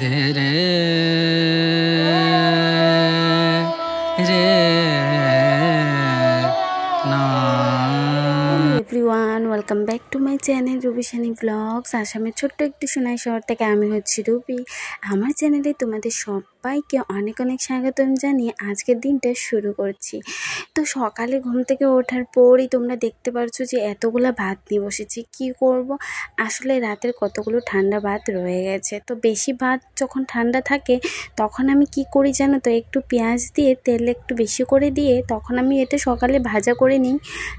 ধীরে রে না। Everyone, welcome back to my channel Ruby Sunny vlogs. আসামের ছোট্ট একটু সোনাই শহর থেকে আমি হচ্ছি রুবি। আমার চ্যানেলে তোমাদের সবাইকে অনেক অনেক স্বাগতম জানিয়ে আজকের দিনটা শুরু করছি। তো সকালে ঘুম থেকে ওঠার পরই তোমরা দেখতে পারছো যে এতগুলো ভাত নিয়ে বসেছি। কি করব, আসলে রাতের কতগুলো ঠান্ডা ভাত রয়ে গেছে। তো বেশি ভাত যখন ঠান্ডা থাকে তখন আমি কি করি জানো তো, একটু পেঁয়াজ দিয়ে তেল একটু বেশি করে দিয়ে তখন আমি এটা সকালে ভাজা করে নিই।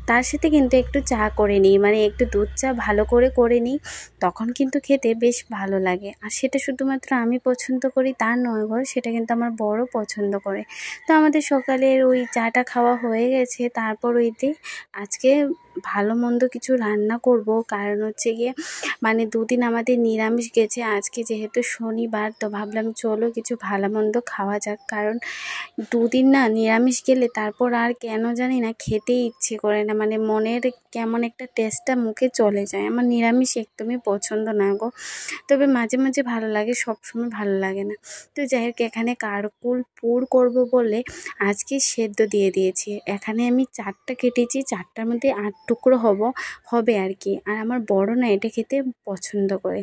তার সাথে কিন্তু একটু চা করে নিই, মানে একটু দুধ চা ভালো করে নিই। তখন কিন্তু খেতে বেশ ভালো লাগে। আর সেটা শুধুমাত্র আমি পছন্দ করি তা নয় গো, সেটা কিন্তু আমার বড় পছন্দ করে। তো আমাদের সকালের ওই চাটা খাওয়া হয়ে গেছে। তারপর ওইতে আজকে ভালো মন্দ কিছু রান্না করব, কারণ হচ্ছে গিয়ে মানে দুদিন আমাদের নিরামিষ গেছে। আজকে যেহেতু শনিবার, তো ভাবলাম চলো কিছু ভালো মন্দ খাওয়া যাক। কারণ দুদিন না নিরামিষ গেলে তারপর আর কেন জানি না খেতেই ইচ্ছে করে না, মানে মনের কেমন একটা টেস্টটা মুখে চলে যায়। আমার নিরামিষ একদমই পছন্দ না গো, তবে মাঝে মাঝে ভালো লাগে, সবসময় ভালো লাগে না। তো যাই হোক, এখানে কারকুল পুর করব বলে আজকে সেদ্ধ দিয়ে দিয়েছি। এখানে আমি 4টা কেটেছি, 4টার মধ্যে 8 টুকরো হবে আর কি। আর আমার বড় না এটা খেতে পছন্দ করে।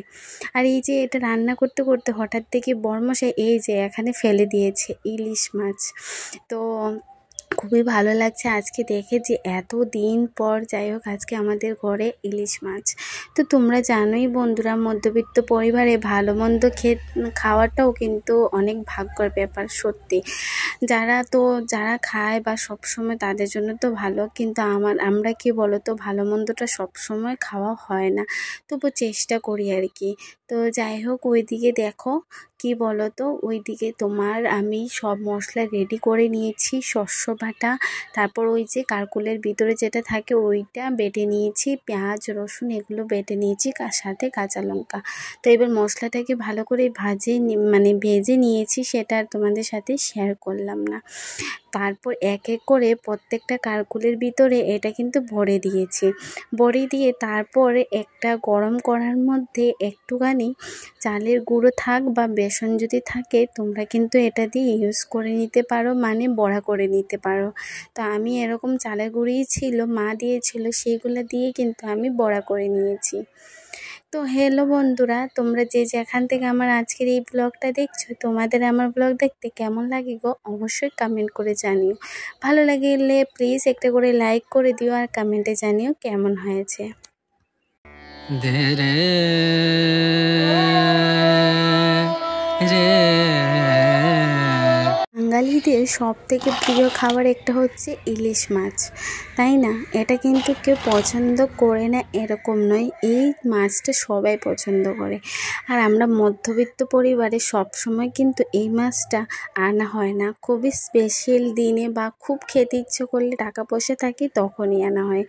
আর এই যে এটা রান্না করতে করতে হঠাৎ থেকে বরমশাই এই যে এখানে ফেলে দিয়েছে ইলিশ মাছ। তো খুবই ভালো লাগছে আজকে দেখে যে এত দিন পর যাই হোক আজকে আমাদের ঘরে ইলিশ মাছ। তো তোমরা জানোই বন্ধুরা, মধ্যবিত্ত পরিবারে ভালো মন্দ খাওয়াটাও কিন্তু অনেক ভাগ্যের ব্যাপার সত্যি। যারা খায় বা সবসময় তাদের জন্য তো ভালো, কিন্তু আমরা কি বলো তো, ভালো মন্দটা সবসময় খাওয়া হয় না, তবু চেষ্টা করি আর কি। তো যাই হোক, ওইদিকে দেখো কি বলো তো, ওইদিকে তোমার আমি সব মশলা রেডি করে নিয়েছি, শস্য বাটা, তারপর ওই যে কারকুলের ভিতরে যেটা থাকে ওইটা বেটে নিয়েছি, পেঁয়াজ রসুন এগুলো বেটে নিয়েছি, সাথে কাঁচা লঙ্কা। তো এবার মশলাটাকে ভালো করে ভেজে নিয়েছি, সেটা আর তোমাদের সাথে শেয়ার করলাম না। তারপর এক এক করে প্রত্যেকটা কারকুলের ভিতরে এটা কিন্তু ভরে দিয়ে তারপর একটা গরম করার মধ্যে একটুখানি চালের গুঁড়ো থাক বা বেসন যদি থাকে তোমরা কিন্তু এটা দিয়ে ইউজ করে নিতে পারো, মানে বড়া করে নিতে পারো। তো আমি এরকম চালের গুঁড়োই ছিল, মা দিয়েছিল, সেইগুলো দিয়ে কিন্তু আমি বড়া করে নিয়েছি। তো হ্যালো বন্ধুরা, তোমরা যে যেখান থেকে আমার আজকের এই ব্লগটা দেখছো, তোমাদের আমার ব্লগ দেখতে কেমন লাগে গো অবশ্যই কমেন্ট করে জানিও। ভালো লাগলে প্লিজ একটা করে লাইক করে দিও, আর কমেন্টে জানিও কেমন হয়েছে। ধীরে রে বাঙালিদের সব থেকে প্রিয় খাবার একটা হচ্ছে ইলিশ মাছ, তাই না? এটা কিন্তু কেউ পছন্দ করে না এরকম নয়, এই মাছটা সবাই পছন্দ করে। আর আমরা মধ্যবিত্ত পরিবারে সব সময় কিন্তু এই মাছটা আনা হয় না, খুবই স্পেশাল দিনে বা খুব খেতে ইচ্ছে করলে টাকা পয়সা থাকে তখনই আনা হয়।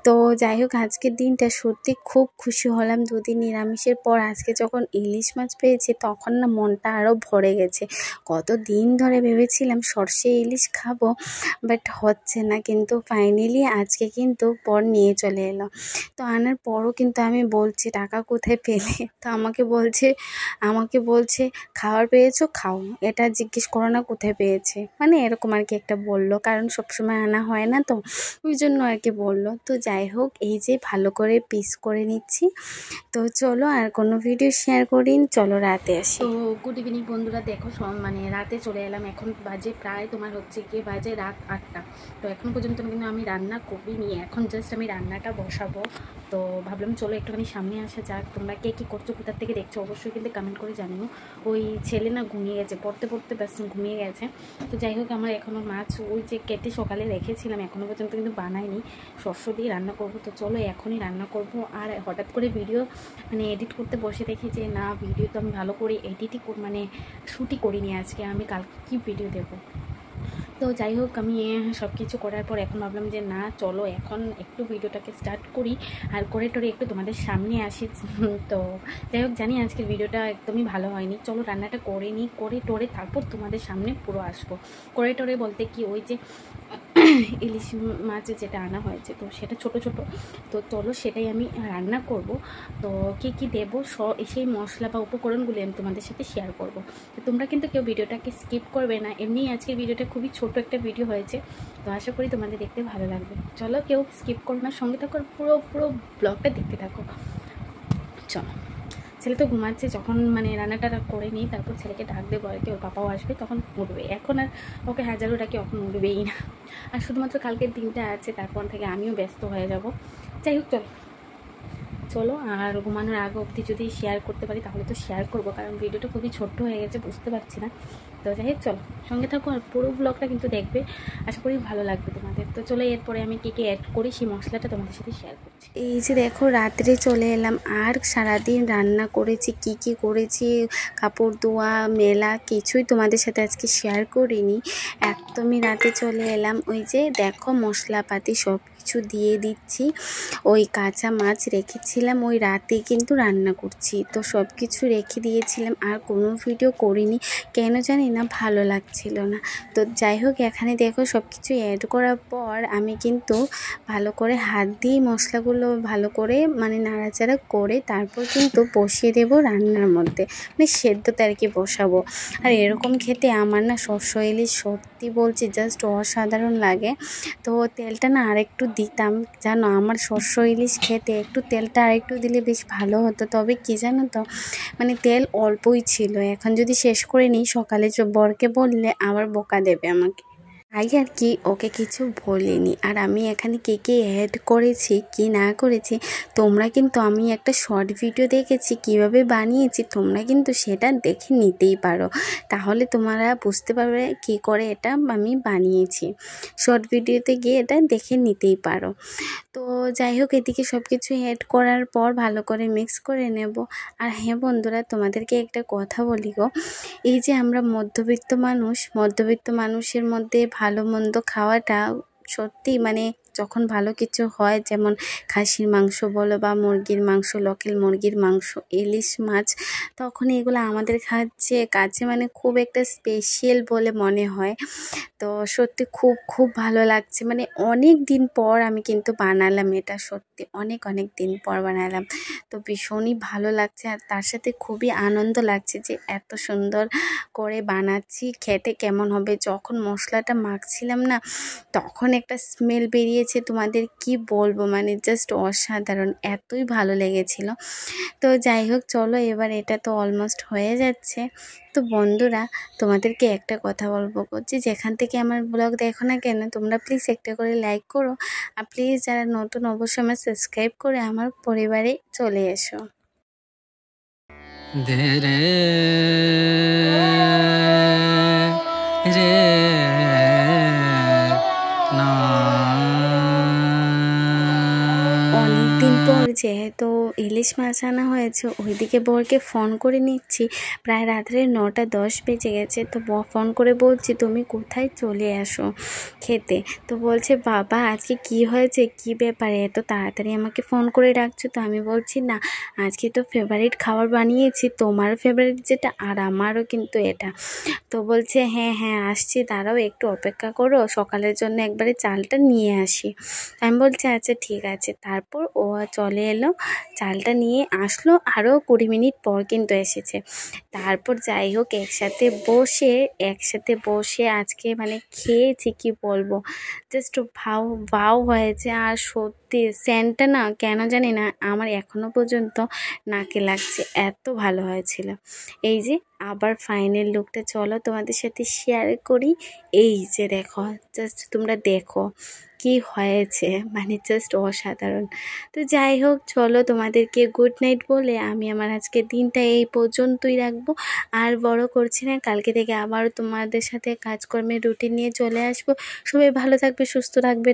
তো যাই হোক, আজকের দিনটা সত্যি খুব খুশি হলাম। দুদিন নিরামিষের পর আজকে যখন ইলিশ মাছ পেয়েছি তখন না মনটা আরও ভরে গেছে। কত দিন ধরে ভেবেছিলাম সর্ষে ইলিশ খাবো, বাট হচ্ছে না, কিন্তু ফাইনালি আজকে কিন্তু বর নিয়ে চলে এলো। তো আনার পরও কিন্তু আমি বলছি টাকা কোথায় পেলে, তো আমাকে বলছে খাবার পেয়েছো, খাও, এটা জিজ্ঞেস করো না কোথায় পেয়েছে, মানে এরকম আর কি একটা বললো, কারণ সবসময় আনা হয় না তো ওই জন্য আর কি বললো। তো যাই হোক, এই যে ভালো করে পিস করে নিচ্ছি। তো চলো আর কোনো ভিডিও শেয়ার করিন, চলো রাতে আসি। তো গুড ইভিনিং বন্ধুরা, দেখো মানে রাতে চলে এলাম, এখন বাজে প্রায় তোমার হচ্ছে গিয়ে বাজে রাত 8টা। তো এখন পর্যন্ত কিন্তু আমি রান্না করিনি, এখন জাস্ট আমি রান্নাটা বসাবো। তো ভাবলাম চলো একটুখানি সামনে আসা যাক। তোমরা কে কী করছো, কোথার থেকে দেখছো অবশ্যই কিন্তু কমেন্ট করে জানিও। ওই ছেলে না ঘুমিয়ে গেছে, পড়তে ব্যস্ত ঘুমিয়ে গেছে। তো যাই হোক, আমার এখনও মাছ ওই যে কেটে সকালে রেখেছিলাম, এখনও পর্যন্ত কিন্তু বানাইনি, শস্য দিয়ে রান্না করবো। তো চলো এখনই রান্না করব। আর হঠাৎ করে ভিডিও এডিট করতে বসে দেখি যে না, ভিডিও তো আমি ভালো করে শ্যুটই করিনি আজকে, আমি কালকে কী ভিডিও দেবো। তো যাই হোক, আমি সব কিছু করার পর এখন ভাবলাম যে না, চলো এখন একটু ভিডিওটাকে স্টার্ট করি আর করে টোরে একটু তোমাদের সামনে আসি। তো যাই হোক, জানি আজকের ভিডিওটা একদমই ভালো হয়নি, চলো রান্নাটা করে নিই, করে টোরে তারপর তোমাদের সামনে পুরো আসবো। করে টোরে বলতে কি, ওই যে ইলিশ মাছ যেটা আনা হয়েছে, তো সেটা ছোট ছোট। তো চলো সেটাই আমি রান্না করব। তো কী কী দেবো সেই মশলা বা উপকরণগুলি আমি তোমাদের সাথে শেয়ার করব। তো তোমরা কিন্তু কেউ ভিডিওটাকে স্কিপ করবে না। এমনিই আজকের ভিডিওটা খুবই ছোট একটা ভিডিও হয়েছে, তো আশা করি তোমাদের দেখতে ভালো লাগবে। চলো কেউ স্কিপ করো না, সঙ্গে থাকো, পুরো পুরো ব্লগটা দেখতে থাকো। চলো, ছেলে তো ঘুমাচ্ছে, যখন মানে রান্নাটা করে নিই তারপর ছেলেকে ডাক দেবো আর কি, ওর পাপাও আসবে তখন উঠবে। এখন আর ওকে হাজারও ডাকি, এখন উঠবেই না। আর শুধুমাত্র কালকের দিনটা আছে, তারপর থেকে আমিও ব্যস্ত হয়ে যাব। যাই হোক, চলো আর ঘুমানোর আগে অবধি যদি শেয়ার করতে পারি তাহলে তো শেয়ার করবো, কারণ ভিডিওটা খুবই ছোট্ট হয়ে গেছে, বুঝতে পারছি না। তো যাই হোক, চলো সঙ্গে থাকো আর পুরো ব্লগটা কিন্তু দেখবে, আশা করি ভালো লাগবে তোমাদের। তো চলো এরপরে আমি কী কী অ্যাড করি সেই মশলাটা তোমাদের সাথে শেয়ার করছি। এই যে দেখো, রাত্রে চলে এলাম, আর সারাদিন রান্না করেছি, কি কি করেছি, কাপড় ধোয়া মেলা কিছুই তোমাদের সাথে আজকে শেয়ার করিনি। একদমই রাতে চলে এলাম। ওই যে দেখো, মশলাপাতি সব কিছু দিয়ে দিচ্ছি। ওই কাঁচা মাছ রেখেছিলাম, ওই রাতে কিন্তু রান্না করছি, তো সব কিছু রেখে দিয়েছিলাম। আর কোনো ভিডিও করিনি, কেন জানি না, ভালো লাগছিল না। তো যাই হোক, এখানে দেখো সব কিছু অ্যাড করার পর আমি কিন্তু ভালো করে হাত দিয়ে মশলাগুলো ভালো করে মানে নাড়াচাড়া করে তারপর কিন্তু বসিয়ে দেবো রান্নার মধ্যে, মানে সেদ্ধতে আর কি বসাবো। আর এরকম খেতে আমার না শস্য ইলিশ সত্যি বলছি জাস্ট অসাধারণ লাগে। তো তেলটা না আরেকটু দিতাম, জানো, আমার শস্য ইলিশ খেতে একটু তেলটা আরেকটু দিলে বেশ ভালো হতো। তবে কি জানো তো, মানে তেল অল্পই ছিল। এখন যদি শেষ করে নিই, সকালে বরকে বললে আবার বকা দেবে আমাকে, তাই আর কি ওকে কিছু বলিনি। আর আমি এখানে কে কে অ্যাড করেছি কি না করেছি, তোমরা কিন্তু, আমি একটা শর্ট ভিডিও দেখেছি কিভাবে বানিয়েছি, তোমরা কিন্তু সেটা দেখে নিতেই পারো, তাহলে তোমরা বুঝতে পারবে কি করে এটা আমি বানিয়েছি। শর্ট ভিডিওতে গিয়ে এটা দেখে নিতেই পারো। তো যাই হোক, এদিকে সব কিছু অ্যাড করার পর ভালো করে মিক্স করে নেব। আর হ্যাঁ বন্ধুরা, তোমাদেরকে একটা কথা বলি গো, এই যে আমরা মধ্যবিত্ত মানুষের মধ্যে ভালো মন্দ খাওয়াটা সত্যি, মানে যখন ভালো কিছু হয়, যেমন খাসির মাংস বলো বা মুরগির মাংস, লোকাল মুরগির মাংস, ইলিশ মাছ, তখন এগুলো আমাদের কাছে মানে খুব একটা স্পেশাল বলে মনে হয়। তো সত্যি খুব খুব ভালো লাগছে, মানে অনেক দিন পর আমি কিন্তু বানালাম এটা, সত্যি অনেক অনেক দিন পর বানালাম। তো ভীষণই ভালো লাগছে, আর তার সাথে খুবই আনন্দ লাগছে যে এত সুন্দর করে বানাচ্ছি। খেতে কেমন হবে, যখন মশলাটা মাখছিলাম না, তখন একটা স্মেল বেরিয়েছে, তোমাদের কি বলবো, মানে জাস্ট অসাধারণ, এতই ভালো লেগেছিল। তো যাই হোক, চলো এবার এটা তো অলমোস্ট হয়ে যাচ্ছে। তো বন্ধুরা, তোমাদেরকে একটা কথা বলবো, যে যেখান থেকে আমার ব্লগ দেখো না কেন, তোমরা প্লিজ একটা করে লাইক করো, আর প্লিজ যারা নতুন অবশ্যই আমার সাবস্ক্রাইব করে আমার পরিবারে চলে এসো। ধে রে রে না। অনেকদিন পর যেহেতু ইলিশ মাছ আনা হয়েছে, ওইদিকে বরকে ফোন করে নিচ্ছি, প্রায় রাত্রে 9টা 10 বেজে গেছে। তো ফোন করে বলছি তুমি কোথায়, চলে আসো খেতে। তো বলছে বাবা আজকে কি হয়েছে, কি ব্যাপারে এত তাড়াতাড়ি আমাকে ফোন করে ডাকছো। তো আমি বলছি না, আজকে তো ফেভারিট খাবার বানিয়েছি, তোমার ফেভারিট যেটা আর আমারও কিন্তু এটা। তো বলছে হ্যাঁ হ্যাঁ আসছি, দাঁড়াও একটু অপেক্ষা করো, সকালের জন্য একবারে চালটা নিয়ে আসি। আমি বলছি আচ্ছা ঠিক আছে। তারপর ও চলে এলো, চালটা নিয়ে আসলো, আরও 20 মিনিট পর কিন্তু এসেছে। তারপর যাই হোক, একসাথে বসে আজকে মানে খেয়েছি, কি বলবো, জাস্ট ভাও হয়েছে। আর সত্যি সেন্টটা না কেন জানি না আমার এখনো পর্যন্ত নাকে লাগছে, এত ভালো হয়েছিল। এই যে আবার ফাইনাল লুকটা চলো তোমাদের সাথে শেয়ার করি। এই যে দেখো, জাস্ট তোমরা দেখো কি হয়েছে, মানে জাস্ট অসাধারণ। তো যাই হোক, চলো তোমাদেরকে গুড নাইট বলে আমি আমার আজকের দিনটা এই পর্যন্তই রাখবো, আর বড় করছি না। কালকে থেকে আবারও তোমাদের সাথে কাজকর্মের রুটিন নিয়ে চলে আসবো। সবাই ভালো থাকবে, সুস্থ থাকবে।